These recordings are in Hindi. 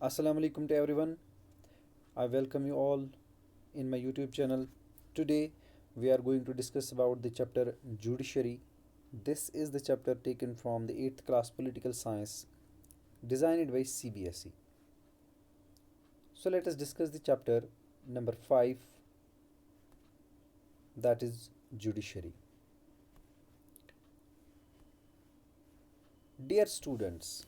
Assalamu alaikum to everyone. I welcome you all in my YouTube channel. Today we are going to discuss about the chapter Judiciary. This is the chapter taken from the 8th class political science designed by CBSE. So let us discuss the chapter number 5, that is Judiciary. Dear students,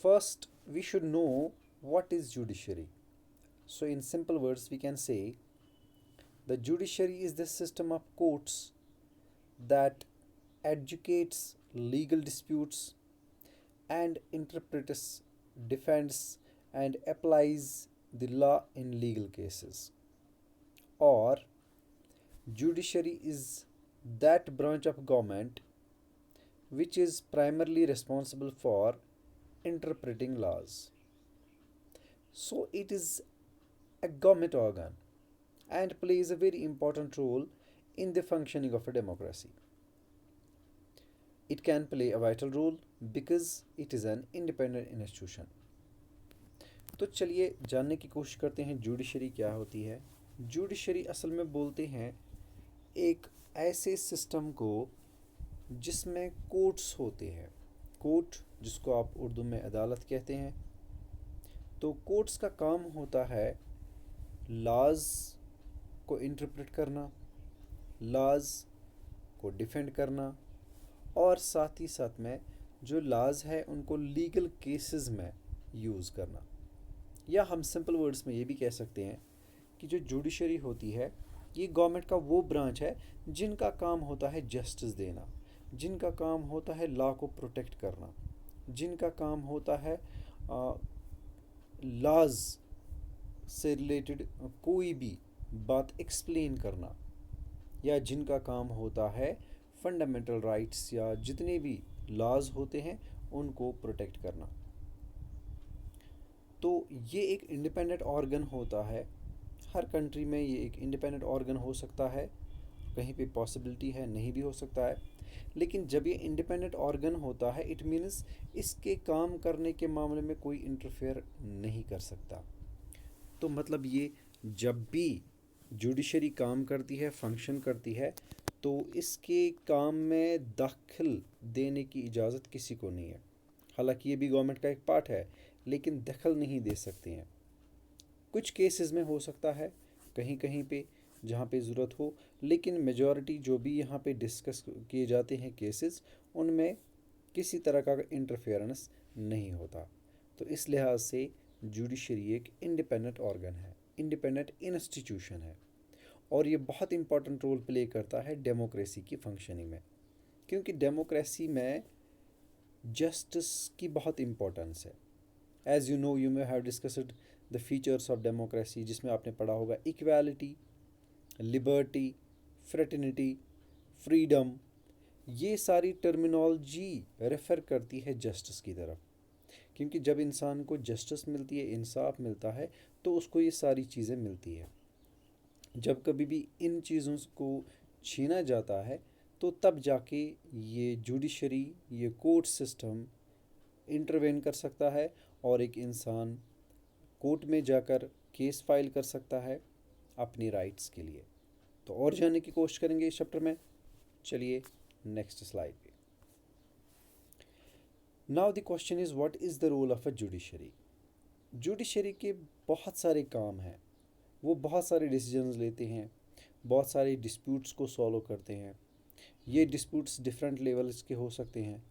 first we should know what is judiciary. So in simple words we can say the judiciary is the system of courts that adjudicates legal disputes and interprets, defends, and applies the law in legal cases. Or, judiciary is that branch of government which is primarily responsible for interpreting laws. So, it is a government organ and plays a very important role in the functioning of a democracy. It can play a vital role because it is an independent institution. तो चलिए जानने की कोशिश करते हैं जुडिशरी क्या होती है। जुडिशरी असल में बोलते हैं एक ऐसे सिस्टम को जिसमें कोर्ट्स होते हैं। कोर्ट जिसको आप उर्दू में अदालत कहते हैं। तो कोर्ट्स का काम होता है लॉज को इंटरप्रेट करना, लॉज को डिफेंड करना और साथ ही साथ में जो लॉज है उनको लीगल केसेस में यूज़ करना। या हम सिंपल वर्ड्स में ये भी कह सकते हैं कि जो जुडिशरी होती है ये गवर्नमेंट का वो ब्रांच है जिनका काम होता है जस्टिस देना, जिनका काम होता है लॉ को प्रोटेक्ट करना, जिनका काम होता है लॉज से रिलेटेड कोई भी बात एक्सप्लेन करना, या जिनका काम होता है फंडामेंटल राइट्स या जितने भी लॉज होते हैं उनको प्रोटेक्ट करना। तो ये एक इंडिपेंडेंट ऑर्गन होता है। हर कंट्री में ये एक इंडिपेंडेंट ऑर्गन हो सकता है, कहीं पे पॉसिबिलिटी है नहीं भी हो सकता है। लेकिन जब ये इंडिपेंडेंट ऑर्गन होता है इट मीन्स इसके काम करने के मामले में कोई इंटरफेयर नहीं कर सकता। तो मतलब ये जब भी जुडिशरी काम करती है, फंक्शन करती है, तो इसके काम में दखल देने की इजाज़त किसी को नहीं है। हालांकि ये भी गवर्नमेंट का एक पार्ट है लेकिन दखल नहीं दे सकते हैं। कुछ केसेस में हो सकता है कहीं कहीं पे जहाँ पे ज़रूरत हो, लेकिन मेजॉरिटी जो भी यहाँ पे डिस्कस किए जाते हैं केसेस उनमें किसी तरह का इंटरफेरेंस नहीं होता। तो इस लिहाज से जुडिशरी एक इंडिपेंडेंट ऑर्गन है, इंडिपेंडेंट इंस्टीट्यूशन है और ये बहुत इंपॉर्टेंट रोल प्ले करता है डेमोक्रेसी की फंक्शनिंग में, क्योंकि डेमोक्रेसी में जस्टिस की बहुत इंपॉर्टेंस है। As you know, you may have discussed the features of democracy, जिसमें आपने पढ़ा होगा इक्वालिटी, लिबर्टी, फ्रेटर्निटी, फ्रीडम। ये सारी टर्मिनोलॉजी रेफ़र करती है जस्टिस की तरफ, क्योंकि जब इंसान को जस्टिस मिलती है, इंसाफ मिलता है, तो उसको ये सारी चीज़ें मिलती है। जब कभी भी इन चीज़ों को छीना जाता है तो तब जाके ये जुडिशरी, ये कोर्ट सिस्टम इंटरवेन कर सकता है और एक इंसान कोर्ट में जाकर केस फाइल कर सकता है अपनी राइट्स के लिए। तो और जानने की कोशिश करेंगे इस चैप्टर में। चलिए नेक्स्ट स्लाइड पे। Now the question is what is the role of a judiciary. Judiciary के बहुत सारे काम हैं, वो बहुत सारे डिसीजंस लेते हैं, बहुत सारे डिस्प्यूट्स को सॉल्व करते हैं। ये डिस्प्यूट्स डिफरेंट लेवल्स के हो सकते हैं।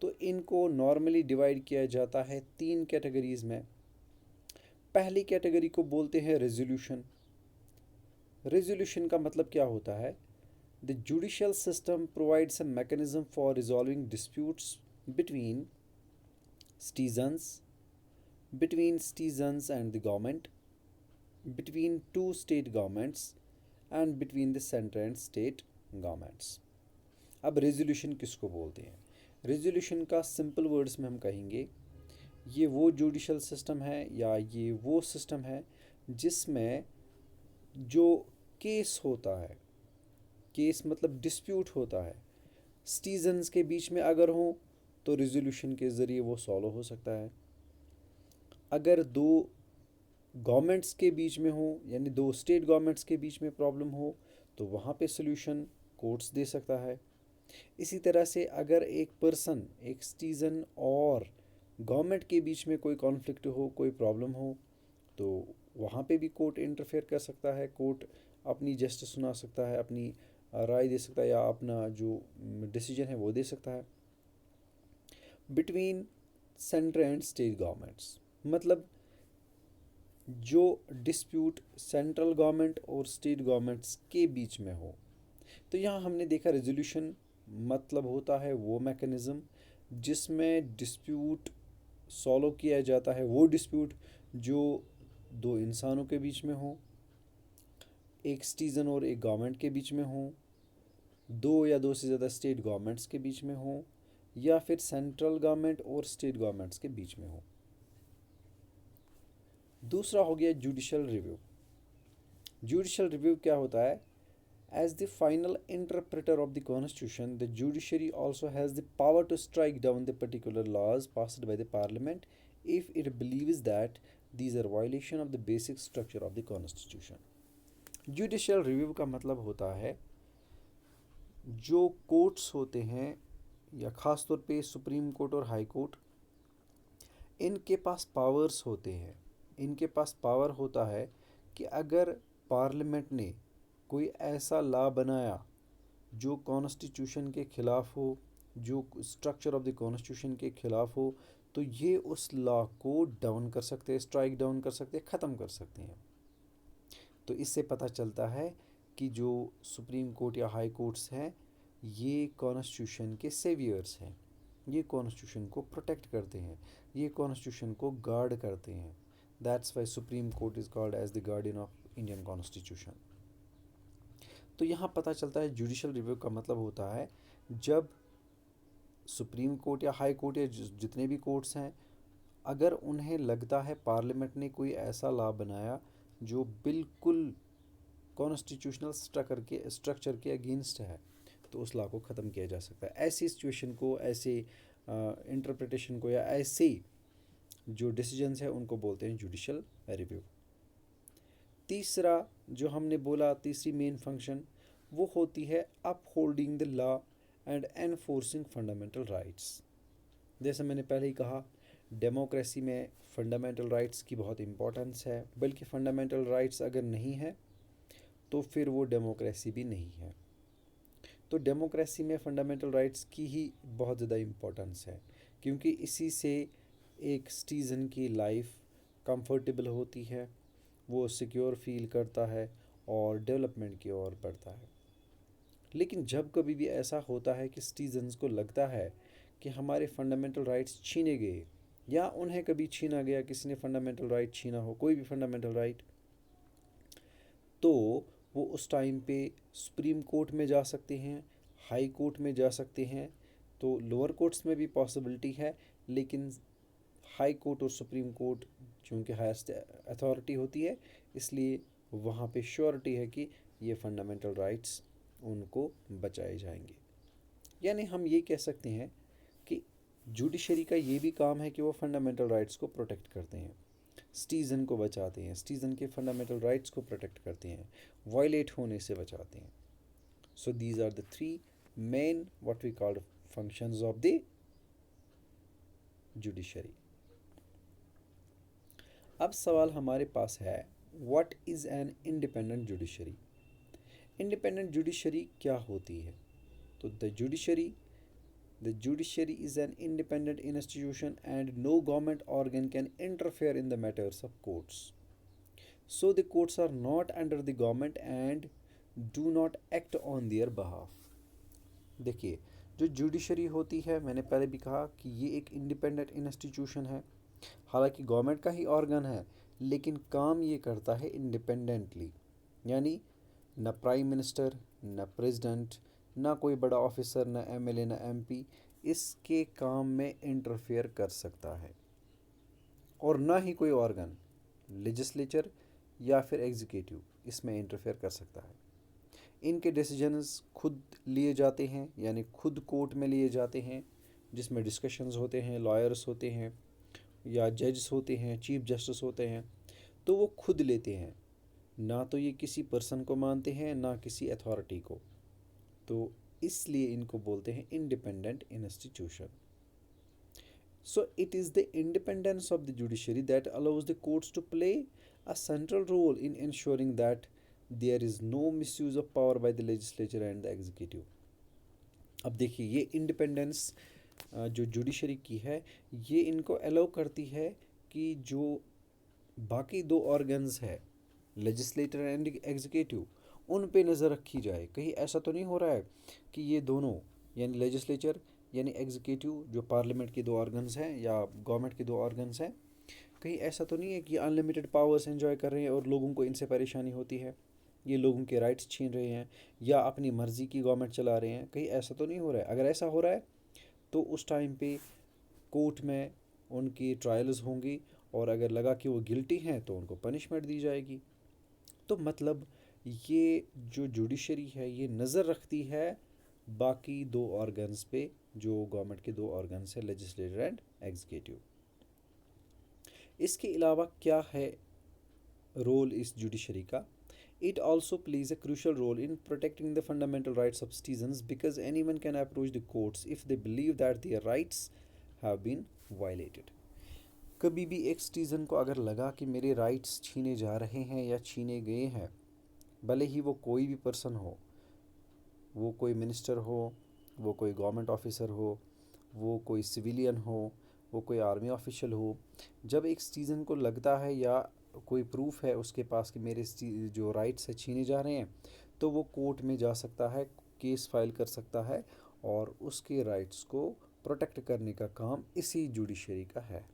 तो इनको नॉर्मली डिवाइड किया जाता है 3 कैटेगरीज़ में। पहली कैटेगरी को बोलते हैं रेजोल्यूशन। रेजोल्यूशन का मतलब क्या होता है? The judicial system provides a mechanism for resolving disputes between citizens, between citizens and the government, between two state governments and between the center and state governments। अब रेजोल्यूशन किसको बोलते हैं? रेजोल्यूशन का सिंपल वर्ड्स में हम कहेंगे ये वो जुडिशल सिस्टम है या ये वो सिस्टम है जिसमें जो केस होता है, केस मतलब डिस्प्यूट होता है, सिटीजन्स के बीच में अगर हो तो रेजोल्यूशन के ज़रिए वो सॉल्व हो सकता है। अगर दो गवर्नमेंट्स के बीच में हो, यानी दो स्टेट गवर्नमेंट्स के बीच में प्रॉब्लम हो, तो वहाँ पे सॉल्यूशन कोर्ट्स दे सकता है। इसी तरह से अगर एक पर्सन, एक सिटीज़न और गवर्नमेंट के बीच में कोई कॉन्फ्लिक्ट हो, कोई प्रॉब्लम हो, तो वहाँ पे भी कोर्ट इंटरफेयर कर सकता है। कोर्ट अपनी जस्टिस सुना सकता है, अपनी राय दे सकता है, या अपना जो डिसीजन है वो दे सकता है। Between centre and state governments, मतलब जो डिस्प्यूट सेंट्रल गवर्नमेंट और स्टेट गवर्नमेंट्स के बीच में हो, तो यहाँ हमने देखा रेजोल्यूशन मतलब होता है वो मैकेनिज़्म जिसमें डिस्प्यूट सॉल्व किया जाता है, वो डिस्प्यूट जो दो इंसानों के बीच में हो, एक सिटीज़न और एक गवर्नमेंट के बीच में हो, दो या दो से ज़्यादा स्टेट गवर्नमेंट्स के बीच में हो, या फिर सेंट्रल गवर्नमेंट और स्टेट गवर्नमेंट्स के बीच में हो। दूसरा हो गया जुडिशल रिव्यू। जुडिशल रिव्यू क्या होता है? As the final interpreter of the Constitution, the judiciary also has the power to strike down the particular laws passed by the Parliament if it believes that these are violation of the basic structure of the Constitution. Judicial review का मतलब होता है जो कोर्ट्स होते हैं, या ख़ास तौर पे सुप्रीम कोर्ट और हाई कोर्ट, इनके पास पावर्स होते हैं। इनके पास पावर होता है कि अगर पार्लियामेंट ने कोई ऐसा लॉ बनाया जो कॉन्स्टिट्यूशन के ख़िलाफ़ हो, जो स्ट्रक्चर ऑफ द कॉन्स्टिट्यूशन के ख़िलाफ़ हो, तो ये उस लॉ को डाउन कर सकते हैं, स्ट्राइक डाउन कर सकते हैं, ख़त्म कर सकते हैं। तो इससे पता चलता है कि जो सुप्रीम कोर्ट या हाई कोर्ट्स हैं, ये कॉन्स्टिट्यूशन के सेवियर्स हैं, ये कॉन्स्टिट्यूशन को प्रोटेक्ट करते हैं, ये कॉन्स्टिट्यूशन को गार्ड करते हैं। That's why supreme court is called as the guardian of Indian constitution. तो यहाँ पता चलता है जुडिशल रिव्यू का मतलब होता है जब सुप्रीम कोर्ट या हाई कोर्ट या जितने भी कोर्ट्स हैं, अगर उन्हें लगता है पार्लियामेंट ने कोई ऐसा लॉ बनाया जो बिल्कुल कॉन्स्टिट्यूशनल स्ट्रक्चर के अगेंस्ट है, तो उस लॉ को ख़त्म किया जा सकता है। ऐसी सिचुएशन को, ऐसे इंटरप्रिटेशन को, या ऐसे जो डिसीजंस है उनको बोलते हैं जुडिशल रिव्यू। तीसरा जो हमने बोला, तीसरी मेन फंक्शन वो होती है upholding the law and enforcing fundamental rights. जैसे मैंने पहले ही कहा, डेमोक्रेसी में फंडामेंटल राइट्स की बहुत इम्पोर्टेंस है, बल्कि फंडामेंटल राइट्स अगर नहीं है तो फिर वो डेमोक्रेसी भी नहीं है। तो डेमोक्रेसी में फंडामेंटल राइट्स की ही बहुत ज़्यादा इम्पोर्टेंस है, क्योंकि इसी से एक सिटीज़न की लाइफ कंफर्टेबल होती है, वो सिक्योर फील करता है और डेवलपमेंट की ओर बढ़ता है। लेकिन जब कभी भी ऐसा होता है कि सिटीजन्स को लगता है कि हमारे फंडामेंटल राइट्स छीने गए, या उन्हें कभी छीना गया, किसी ने फंडामेंटल राइट छीना हो, कोई भी फंडामेंटल राइट, तो वो उस टाइम पे सुप्रीम कोर्ट में जा सकते हैं, हाई कोर्ट में जा सकते हैं। तो लोअर कोर्ट्स में भी पॉसिबिलिटी है, लेकिन हाई कोर्ट और सुप्रीम कोर्ट चूँकि हाईएस्ट अथॉरिटी होती है, इसलिए वहाँ पे श्योरिटी है कि ये फंडामेंटल राइट्स उनको बचाए जाएंगे। यानी हम ये कह सकते हैं कि जुडिशरी का ये भी काम है कि वो फंडामेंटल राइट्स को प्रोटेक्ट करते हैं, सिटीज़न को बचाते हैं, सिटीज़न के फंडामेंटल राइट्स को प्रोटेक्ट करते हैं, वायलेट होने से बचाते हैं। So these are the three main what we called functions of the judiciary. अब सवाल हमारे पास है, what is an independent judiciary? Independent judiciary क्या होती है? तो the judiciary is an independent institution and no government organ can interfere in the matters of courts. So the courts are not under the government and do not act on their behalf. देखिए, जो जुडिशरी होती है, मैंने पहले भी कहा कि ये एक इंडिपेंडेंट इंस्टीट्यूशन है। हालांकि गवर्नमेंट का ही ऑर्गन है, लेकिन काम ये करता है इंडिपेंडेंटली। यानी न प्राइम मिनिस्टर, न प्रेसिडेंट, ना कोई बड़ा ऑफिसर, ना एमएलए, ना एमपी इसके काम में इंटरफेयर कर सकता है, और ना ही कोई ऑर्गन, लेजिस्लेचर या फिर एग्जीक्यूटिव, इसमें इंटरफेयर कर सकता है। इनके डिसीजंस खुद लिए जाते हैं, यानी खुद कोर्ट में लिए जाते हैं, जिसमें डिस्कशंस होते हैं, लॉयर्स होते हैं, या जज होते हैं, चीफ जस्टिस होते हैं, तो वो खुद लेते हैं, ना तो ये किसी पर्सन को मानते हैं ना किसी अथॉरिटी को। तो इसलिए इनको बोलते हैं independent institution. So it is the independence of the judiciary that allows the courts to play a central role in ensuring that there is no misuse of power by the legislature and the executive. अब देखिए ये इंडिपेंडेंस जो जुडिशरी की है, ये इनको अलाउ करती है कि जो बाकी दो ऑर्गन्स है, लेजिस्लेटर एंड एग्जीक्यूटिव, उन पे नज़र रखी जाए। कहीं ऐसा तो नहीं हो रहा है कि ये दोनों, यानी लेजिस्लेचर यानी एग्जीक्यूटिव जो पार्लियामेंट के दो ऑर्गन्स हैं या गवर्नमेंट के दो ऑर्गन्स हैं, कहीं ऐसा तो नहीं है कि अनलिमिटेड पावर्स एंजॉय कर रहे हैं और लोगों को इनसे परेशानी होती है, ये लोगों के राइट्स छीन रहे हैं या अपनी मर्ज़ी की गवर्नमेंट चला रहे हैं। कहीं ऐसा तो नहीं हो रहा है। अगर ऐसा हो रहा है तो उस टाइम पे कोर्ट में उनकी ट्रायल्स होंगी और अगर लगा कि वो गिल्टी हैं तो उनको पनिशमेंट दी जाएगी। तो मतलब ये जो जुडिशरी है ये नज़र रखती है बाकी दो ऑर्गन्स पे, जो गवर्नमेंट के दो ऑर्गन्स है, लेजिस्लेटिव एंड एग्जीक्यूटिव। इसके अलावा क्या है रोल इस जुडिशरी का? It also plays a crucial role in protecting the fundamental rights of citizens because anyone can approach the courts if they believe that their rights have been violated. कभी भी एक सिटीज़न को अगर लगा कि मेरे राइट्स छीने जा रहे हैं या छीने गए हैं, भले ही वो कोई भी पर्सन हो, वो कोई मिनिस्टर हो, वो कोई गवर्नमेंट ऑफिसर हो, वो कोई सिविलियन हो, वो कोई आर्मी ऑफिशियल हो, जब एक सिटीज़न को लगता है या कोई प्रूफ है उसके पास कि मेरे जो राइट्स है छीने जा रहे हैं, तो वो कोर्ट में जा सकता है, केस फाइल कर सकता है और उसके राइट्स को प्रोटेक्ट करने का काम इसी जुडिशरी का है।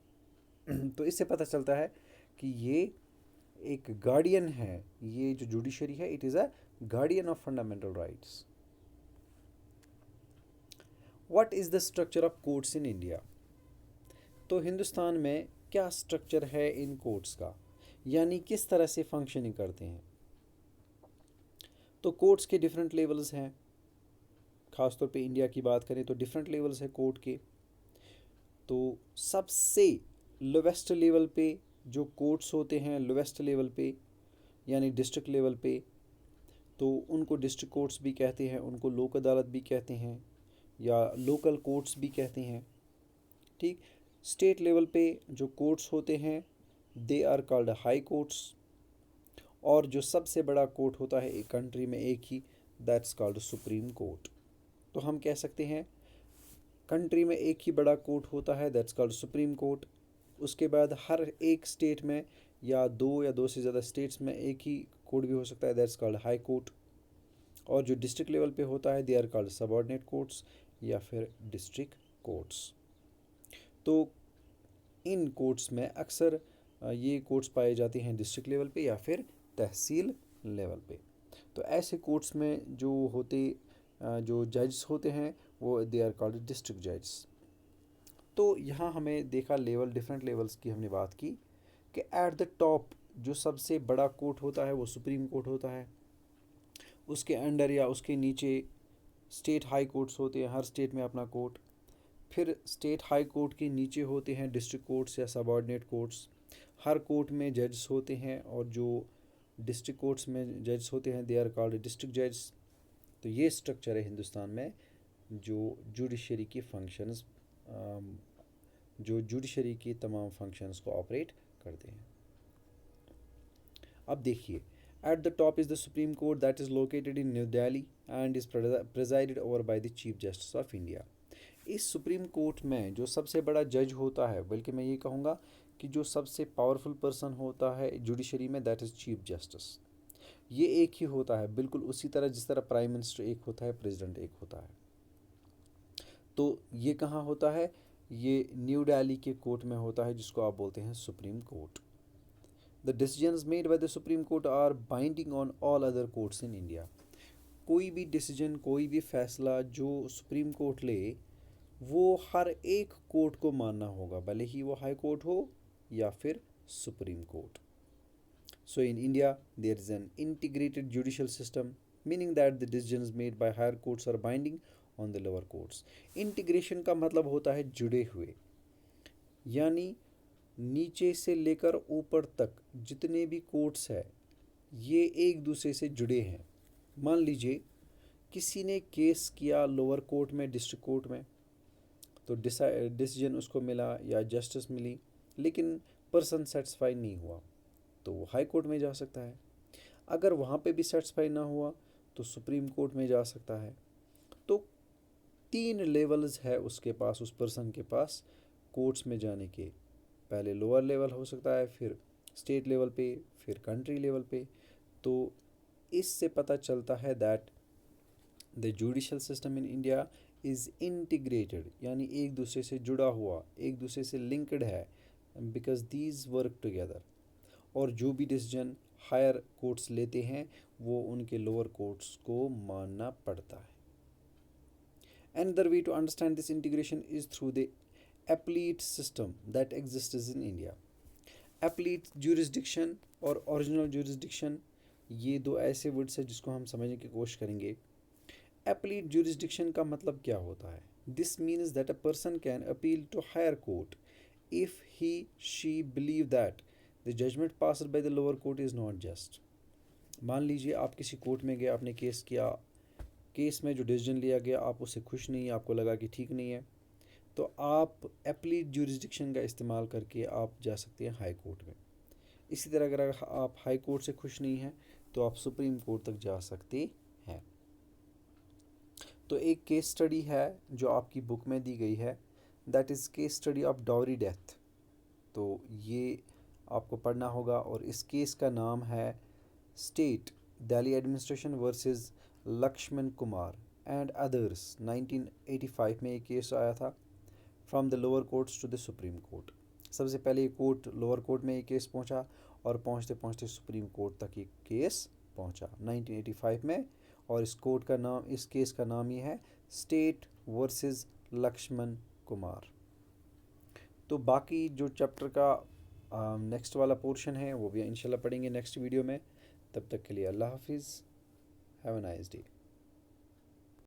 तो इससे पता चलता है कि ये एक गार्डियन है, ये जो जुडिशरी है it is a guardian of fundamental rights. What is the structure of courts in India? तो हिंदुस्तान में क्या स्ट्रक्चर है इन कोर्ट्स का, यानी किस तरह से फंक्शनिंग करते हैं? तो कोर्ट्स के डिफरेंट लेवल्स हैं। ख़ासतौर पे इंडिया की बात करें तो डिफरेंट लेवल्स हैं कोर्ट के। तो सबसे लोवेस्ट लेवल पे जो कोर्ट्स होते हैं, लोवेस्ट लेवल पे यानी डिस्ट्रिक्ट लेवल पे, तो उनको डिस्ट्रिक्ट कोर्ट्स भी कहते हैं, उनको लोक अदालत भी कहते हैं या लोकल कोर्ट्स भी कहते हैं। ठीक। स्टेट लेवल पे जो कोर्ट्स होते हैं they are called high courts, और जो सबसे बड़ा कोर्ट होता है एक कंट्री में एक ही, दैट्स कॉल्ड सुप्रीम कोर्ट। तो हम कह सकते हैं कंट्री में एक ही बड़ा कोर्ट होता है, दैट्स कॉल्ड सुप्रीम कोर्ट। उसके बाद हर एक स्टेट में या दो से ज़्यादा स्टेट्स में एक ही कोर्ट भी हो सकता है, दैट्स कॉल्ड हाई कोर्ट। और जो डिस्ट्रिक्ट लेवल पे होता है they are called subordinate courts या फिर डिस्ट्रिक्ट कोर्ट्स। तो इन कोर्ट्स में अक्सर ये कोर्ट्स पाए जाते हैं डिस्ट्रिक्ट लेवल पे या फिर तहसील लेवल पे। तो ऐसे कोर्ट्स में जो जज होते हैं वो दे आर कॉल्ड डिस्ट्रिक्ट जज। तो यहाँ हमें देखा लेवल, डिफरेंट लेवल्स की हमने बात की कि एट द टॉप जो सबसे बड़ा कोर्ट होता है वो सुप्रीम कोर्ट होता है। उसके अंडर या उसके नीचे स्टेट हाई कोर्ट्स होते हैं, हर स्टेट में अपना कोर्ट। फिर स्टेट हाई कोर्ट के नीचे होते हैं डिस्ट्रिक्ट कोर्ट्स या सबऑर्डिनेट कोर्ट्स। हर कोर्ट में जज होते हैं और जो डिस्ट्रिक्ट कोर्ट्स में जज होते हैं दे आर कॉल्ड डिस्ट्रिक्ट जज। तो ये स्ट्रक्चर है हिंदुस्तान में जो जुडिशरी की फंक्शंस, जो जुडिशरी की तमाम फंक्शंस को ऑपरेट करते हैं। अब देखिए, at the top is the supreme court that is located in New Delhi and is presided over by the chief justice of India. इस सुप्रीम कोर्ट में जो सबसे बड़ा जज होता है, बल्कि मैं ये कहूँगा कि जो सबसे पावरफुल पर्सन होता है जुडिशरी में, दैट इज़ चीफ जस्टिस। ये एक ही होता है, बिल्कुल उसी तरह जिस तरह प्राइम मिनिस्टर एक होता है, प्रेसिडेंट एक होता है। तो ये कहाँ होता है? ये न्यू दिल्ली के कोर्ट में होता है जिसको आप बोलते हैं supreme court. The decisions made by the supreme court are binding on all other courts in India. कोई भी डिसीजन, कोई भी फैसला जो सुप्रीम कोर्ट ले, वो हर एक कोर्ट को मानना होगा, भले ही वो हाई कोर्ट हो या फिर supreme court. So in India, there is an integrated judicial system, meaning that the decisions made by higher courts are binding on the lower courts. Integration का मतलब होता है जुड़े हुए, यानी नीचे से लेकर ऊपर तक जितने भी कोर्ट्स है ये एक दूसरे से जुड़े हैं। मान लीजिए किसी ने केस किया लोअर कोर्ट में, डिस्ट्रिक्ट कोर्ट में, तो डिसीजन उसको मिला या जस्टिस मिली, लेकिन पर्सन सेटिस्फाई नहीं हुआ तो वो हाई कोर्ट में जा सकता है। अगर वहाँ पे भी सेटिस्फाई ना हुआ तो सुप्रीम कोर्ट में जा सकता है। तो 3 लेवल्स है उसके पास, उस पर्सन के पास कोर्ट्स में जाने के। पहले लोअर लेवल हो सकता है, फिर स्टेट लेवल पे, फिर कंट्री लेवल पे। तो इससे पता चलता है that the judicial system in India is integrated, यानी एक दूसरे से जुड़ा हुआ, एक दूसरे से लिंक्ड है, बिकॉज दीज वर्क टुगेदर। और जो भी डिसीजन हायर कोर्ट्स लेते हैं वो उनके लोअर कोर्ट्स को मानना पड़ता है। Another way to understand this integration is through the appellate system that exists in India. Appellate jurisdiction और original jurisdiction ये दो ऐसे वर्ड्स हैं जिसको हम समझने की कोशिश करेंगे। Appellate jurisdiction का मतलब क्या होता है? This means that a person can appeal to higher court if she believe that the judgment passed by the lower court is not just. मान लीजिए आप किसी कोर्ट में गए, आपने केस किया, केस में जो डिसीजन लिया गया आप उससे खुश नहीं, आपको लगा कि ठीक नहीं है, तो आप एप्लीट ज्यूरिसडिक्शन का इस्तेमाल करके आप जा सकते हैं हाई कोर्ट में। इसी तरह अगर आप हाई कोर्ट से खुश नहीं हैं तो आप सुप्रीम कोर्ट तक जा सकते हैं। तो एक केस स्टडी है जो आपकी बुक में दी गई है, that is case study of dowry death. तो ये आपको पढ़ना होगा और इस केस का नाम है state Delhi administration versus Lakshman Kumar and others. 1985 में ये केस आया था, from the lower courts to the supreme court. सबसे पहले ये कोर्ट लोअर कोर्ट में ये केस पहुंचा और पहुंचते पहुंचते सुप्रीम कोर्ट तक ये केस पहुंचा 1985 में। और इस कोर्ट का नाम, इस केस का नाम ये है स्टेट वर्सेस लक्ष्मण कुमार। तो बाकी जो चैप्टर का नेक्स्ट वाला पोर्शन है वो भी इंशाल्लाह पढ़ेंगे नेक्स्ट वीडियो में। तब तक के लिए अल्लाह हाफिज़, हैव अ नाइस डे।